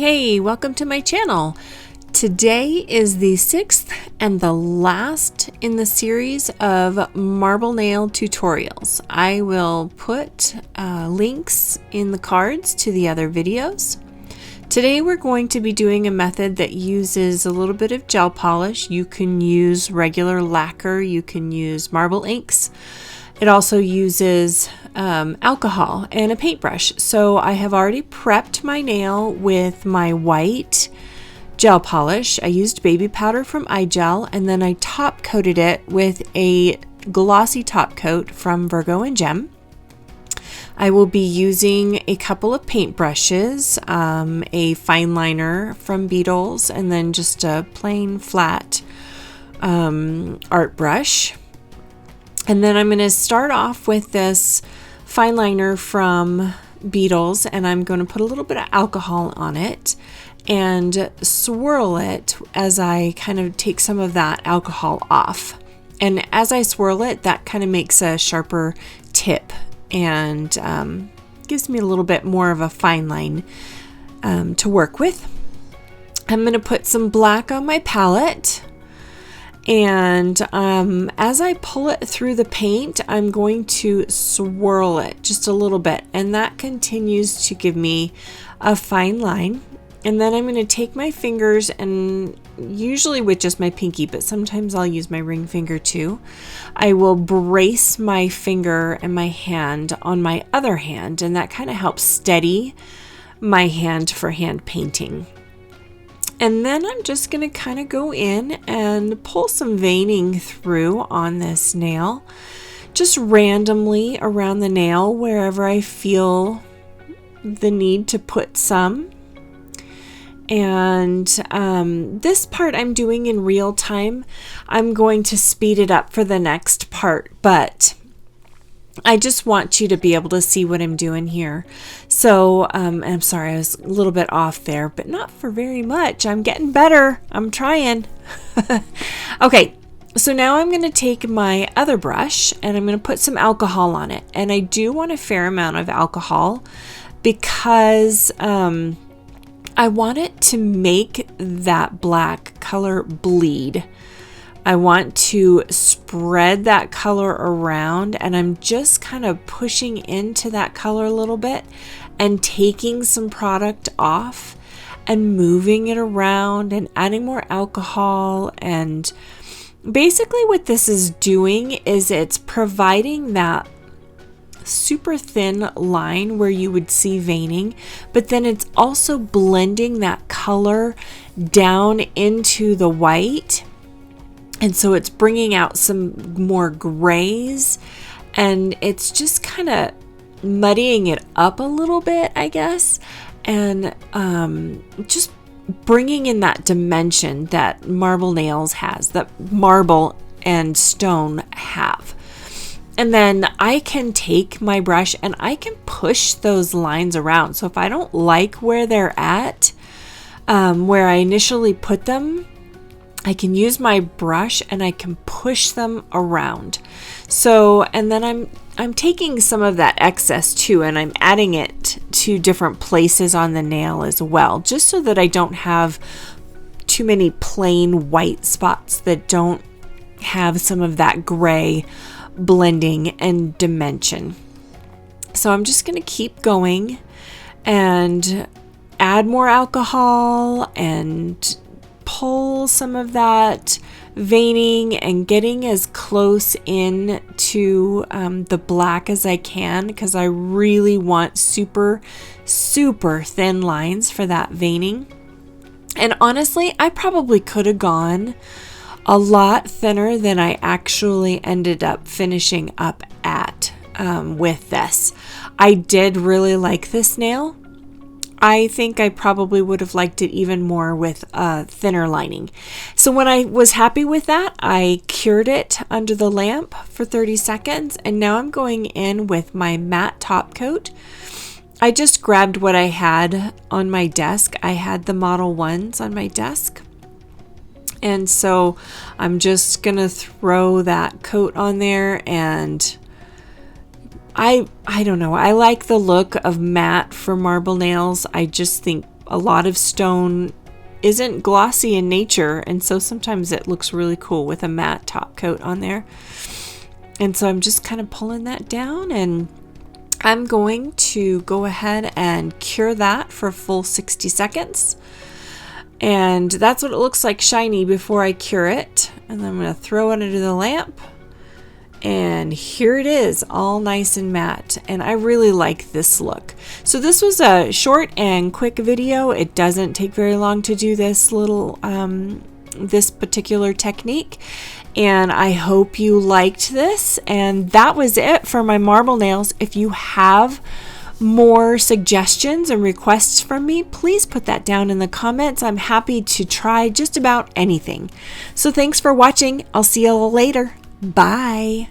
Hey, welcome to my channel. Today is the 6th and the last in the series of marble nail tutorials. I will put links in the cards to the other videos. Today we're going to be doing a method that uses a little bit of gel polish. You can use regular lacquer, you can use marble inks. It also uses alcohol and a paintbrush. So I have already prepped my nail with my white gel polish. I used baby powder from iGel, and then I top coated it with a glossy top coat from Virgo and Gem. I will be using a couple of paint brushes, a fine liner from Beetles, and then just a plain flat art brush. And then I'm going to start off with this fine liner from Beetles, and I'm going to put a little bit of alcohol on it and swirl it as I kind of take some of that alcohol off. And as I swirl it, that kind of makes a sharper tip and gives me a little bit more of a fine line to work with. I'm going to put some black on my palette. And as I pull it through the paint, I'm going to swirl it just a little bit, and that continues to give me a fine line. And then I'm going to take my fingers, and usually with just my pinky, but sometimes I'll use my ring finger too. I will brace my finger and my hand on my other hand, and that kind of helps steady my hand for hand painting. And then I'm just going to kind of go in and pull some veining through on this nail, just randomly around the nail wherever I feel the need to put some. And this part I'm doing in real time. I'm going to speed it up for the next part, but I just want you to be able to see what I'm doing here. So I'm sorry, I was a little bit off there, but not for very much. I'm getting better. I'm trying. Okay, so now I'm going to take my other brush and I'm going to put some alcohol on it. And I do want a fair amount of alcohol because I want it to make that black color bleed. I want to spread that color around, and I'm just kind of pushing into that color a little bit and taking some product off and moving it around and adding more alcohol. And basically what this is doing is it's providing that super thin line where you would see veining, but then it's also blending that color down into the white. And so it's bringing out some more grays, and it's just kind of muddying it up a little bit, I guess, and just bringing in that dimension that marble nails has, that marble and stone have. And then I can take my brush and I can push those lines around. So if I don't like where they're at, where I initially put them, I can use my brush and I can push them around. So, and then I'm taking some of that excess too, and I'm adding it to different places on the nail as well, just so that I don't have too many plain white spots that don't have some of that gray blending and dimension. So I'm just going to keep going and add more alcohol and pull some of that veining and getting as close in to the black as I can, because I really want super thin lines for that veining. And honestly, I probably could have gone a lot thinner than I actually ended up finishing up at with this. I did really like this nail. I think I probably would have liked it even more with a thinner lining. So when I was happy with that, I cured it under the lamp for 30 seconds. And now I'm going in with my matte top coat. I just grabbed what I had on my desk. I had the Model 1s on my desk. And so I'm just going to throw that coat on there, and I don't know. I like the look of matte for marble nails. I just think a lot of stone isn't glossy in nature, and so sometimes it looks really cool with a matte top coat on there. And so I'm just kind of pulling that down, and I'm going to go ahead and cure that for a full 60 seconds. And that's what it looks like shiny before I cure it. And then I'm going to throw it under the lamp. And here it is, all nice and matte. And I really like this look. So this was a short and quick video. It doesn't take very long to do this this particular technique. And I hope you liked this. And that was it for my marble nails. If you have more suggestions and requests from me, please put that down in the comments. I'm happy to try just about anything. So thanks for watching. I'll see you all later. Bye.